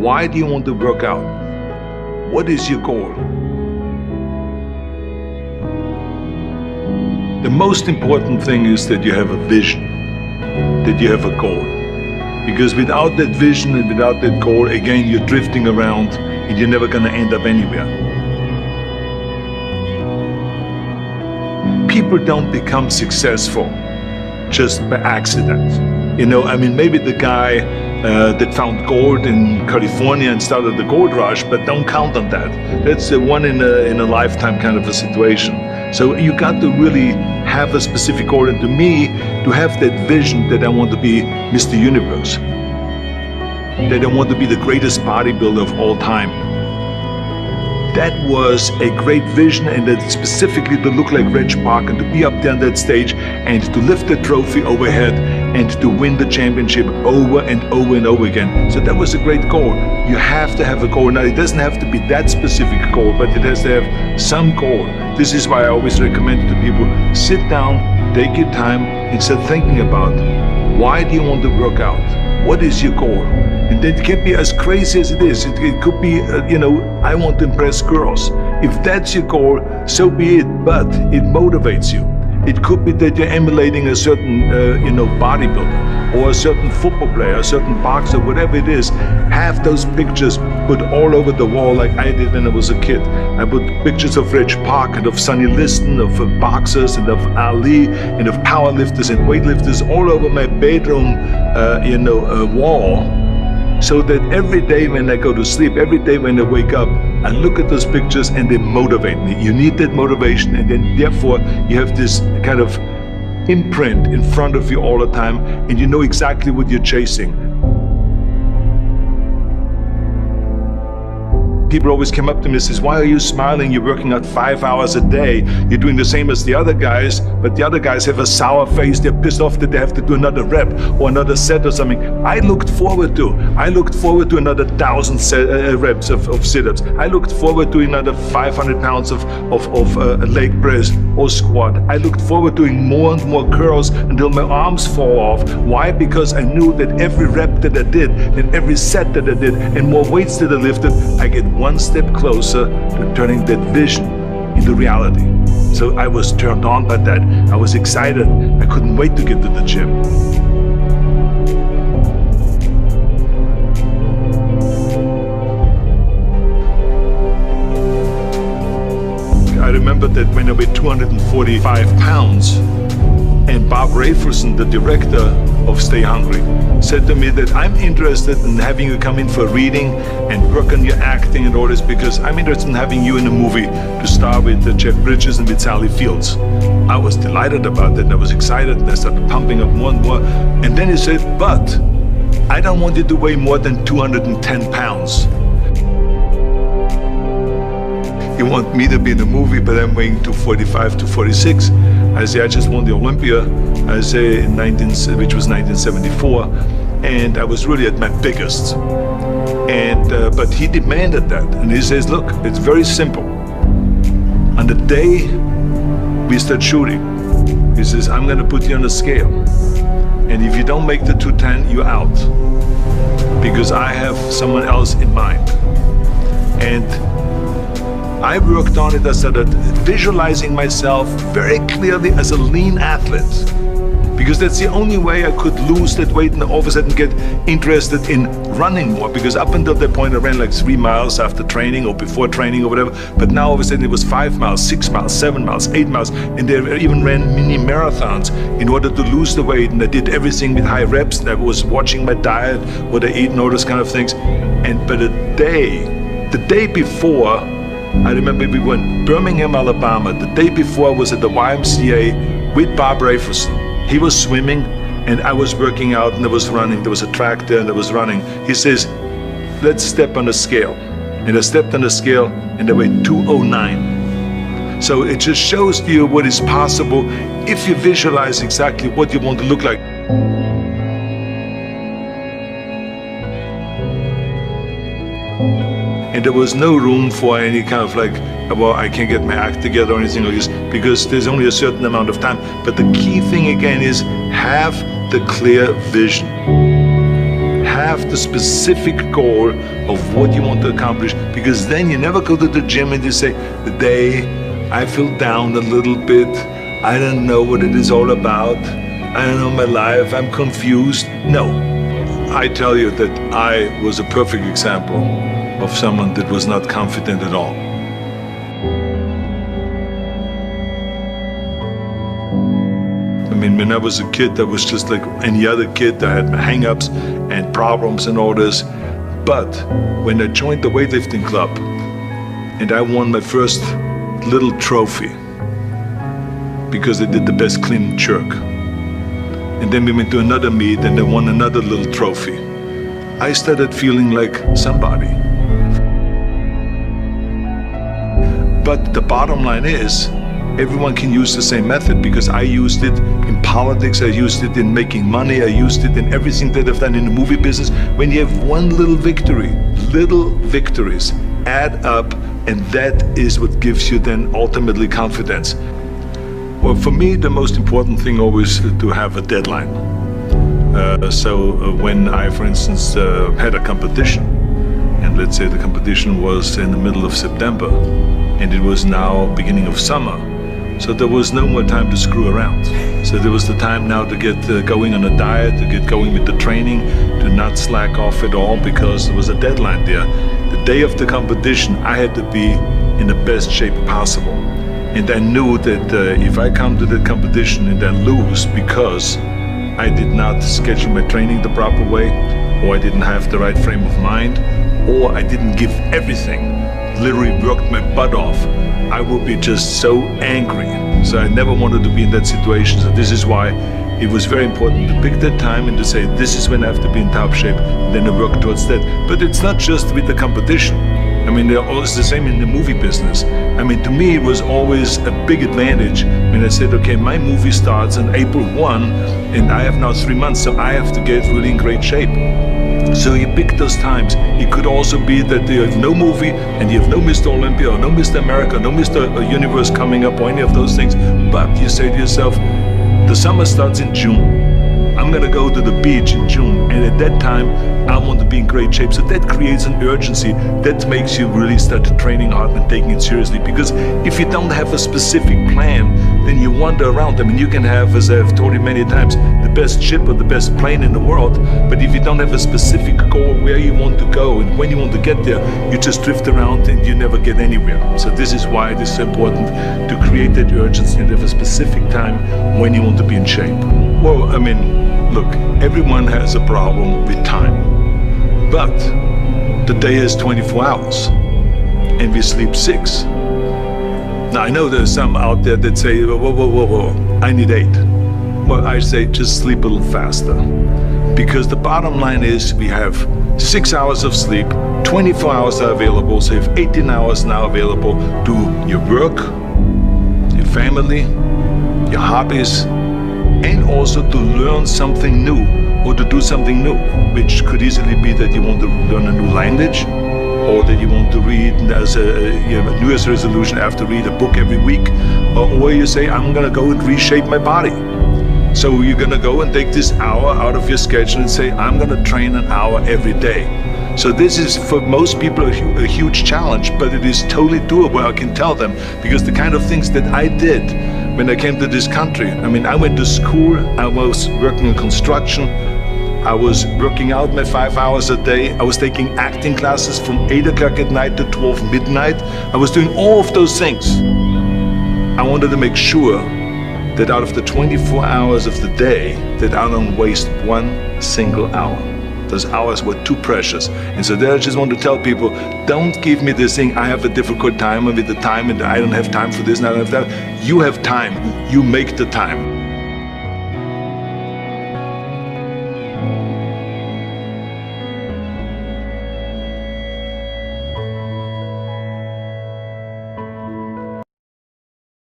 Why do you want to work out? What is your goal? The most important thing is that you have a vision, that you have a goal. Because without that vision and without that goal, again, you're drifting around and you're never going to end up anywhere. People don't become successful just by accident. You know, I mean, maybe the guy that found gold in California and started the gold rush, but don't count on that. That's a one in a lifetime kind of a situation. So you got to really have a specific goal. And to me, to have that vision that I want to be Mr. Universe, that I want to be the greatest bodybuilder of all time. That was a great vision, and that specifically to look like Reg Park and to be up there on that stage and to lift the trophy overhead and to win the championship over and over and over again. So that was a great goal. You have to have a goal. Now, it doesn't have to be that specific goal, but it has to have some goal. This is why I always recommend to people, sit down, take your time, and start thinking about, why do you want to work out? What is your goal? And that can be as crazy as it is. It could be, I want to impress girls. If that's your goal, so be it, but it motivates you. It could be that you're emulating a certain, bodybuilder or a certain football player, a certain boxer, whatever it is. Have those pictures put all over the wall like I did when I was a kid. I put pictures of Reg Park and of Sonny Liston, of boxers and of Ali and of powerlifters and weightlifters all over my bedroom, wall. So that every day when I go to sleep, every day when I wake up, I look at those pictures and they motivate me. You need that motivation, and then therefore you have this kind of imprint in front of you all the time, and you know exactly what you're chasing. People always come up to me and says, why are you smiling? You're working out 5 hours a day. You're doing the same as the other guys, but the other guys have a sour face. They're pissed off that they have to do another rep or another set or something. I looked forward to another 1,000 reps of sit-ups. I looked forward to another 500 pounds of leg press or squat. I looked forward to doing more and more curls until my arms fall off. Why? Because I knew that every rep that I did and every set that I did and more weights that I lifted, I get one step closer to turning that vision into reality. So I was turned on by that. I was excited. I couldn't wait to get to the gym. I remember that when I weighed 245 pounds, and Bob Raferson, the director of Stay Hungry, said to me that I'm interested in having you come in for a reading and work on your acting and all this, because I'm interested in having you in a movie to star with Jeff Bridges and with Sally Fields. I was delighted about that, and I was excited, and I started pumping up more and more. And then he said, but I don't want you to weigh more than 210 pounds. You want me to be in a movie, but I'm weighing 245, 246. I say, I just won the Olympia, I say, which was 1974, and I was really at my biggest. And but he demanded that, and he says, look, it's very simple. On the day we start shooting, he says, I'm gonna put you on a scale, and if you don't make the 210, you're out, because I have someone else in mind. And I worked on it. I started visualizing myself very clearly as a lean athlete, because that's the only way I could lose that weight and all of a sudden get interested in running more, because up until that point I ran like 3 miles after training or before training or whatever, but now all of a sudden it was 5 miles, 6 miles, 7 miles, 8 miles, and they even ran mini marathons in order to lose the weight, and I did everything with high reps, and I was watching my diet, what I eat and all those kind of things. And but the day before, I remember we were in Birmingham, Alabama. The day before I was at the YMCA with Bob Raferson. He was swimming and I was working out, and I was running. There was a track there and I was running. He says, let's step on the scale. And I stepped on the scale and I weighed 209. So it just shows to you what is possible if you visualize exactly what you want to look like. And there was no room for any kind of like, well, I can't get my act together or anything like this, because there's only a certain amount of time. But the key thing again is have the clear vision. have the specific goal of what you want to accomplish, because then you never go to the gym and you say, the day I feel down a little bit, I don't know what it is all about, I don't know my life, I'm confused. No, I tell you that I was a perfect example of someone that was not confident at all. I mean, when I was a kid, I was just like any other kid. I had hang-ups and problems and all this. But when I joined the weightlifting club and I won my first little trophy because I did the best clean and jerk, and then we went to another meet and I won another little trophy, I started feeling like somebody. But the bottom line is, everyone can use the same method, because I used it in politics, I used it in making money, I used it in everything that I've done in the movie business. When you have one little victory, little victories add up, and that is what gives you then ultimately confidence. Well, for me, the most important thing always to have a deadline. So when I, for instance, had a competition, and let's say the competition was in the middle of September, and it was now beginning of summer, so there was no more time to screw around. So there was the time now to get going on a diet, to get going with the training, to not slack off at all, because there was a deadline there. The day of the competition, I had to be in the best shape possible. And I knew that if I come to the competition and I lose because I did not schedule my training the proper way, or I didn't have the right frame of mind, or I didn't give everything, literally worked my butt off, I would be just so angry. So I never wanted to be in that situation. So this is why it was very important to pick that time and to say, this is when I have to be in top shape, and then I work towards that. But it's not just with the competition. I mean, they're always the same in the movie business. I mean, to me, it was always a big advantage when I said, okay, my movie starts on April 1, and I have now 3 months, so I have to get really in great shape. So you pick those times. It could also be that you have no movie and you have no Mr. Olympia or no Mr. America, no Mr. Universe coming up or any of those things. But you say to yourself, the summer starts in June. I'm gonna go to the beach in June, and at that time I want to be in great shape. So that creates an urgency that makes you really start training hard and taking it seriously. Because if you don't have a specific plan, then you wander around. I mean, you can have, as I've told you many times, the best ship or the best plane in the world, but if you don't have a specific goal where you want to go and when you want to get there, you just drift around and you never get anywhere. So this is why it is so important to create that urgency and have a specific time when you want to be in shape. Well, I mean, look, everyone has a problem with time, but the day has 24 hours and we sleep 6. Now, I know there's some out there that say, whoa, I need 8. Well, I say just sleep a little faster, because the bottom line is we have 6 hours of sleep, 24 hours are available, so you have 18 hours now available to your work, your family, your hobbies, and also to learn something new or to do something new, which could easily be that you want to learn a new language, or that you want to read as a New Year's resolution, I have to read a book every week, or you say, I'm gonna go and reshape my body. So you're gonna go and take this hour out of your schedule and say, I'm gonna train an hour every day. So this is for most people a huge challenge, but it is totally doable, I can tell them, because the kind of things that I did when I came to this country, I mean, I went to school, I was working in construction, I was working out my 5 hours a day, I was taking acting classes from 8 o'clock at night to 12 midnight, I was doing all of those things. I wanted to make sure that out of the 24 hours of the day, that I don't waste one single hour. Those hours were too precious. And so there I just want to tell people, don't give me this thing, I have a difficult time with the time and I don't have time for this and I don't have that. You have time, you make the time.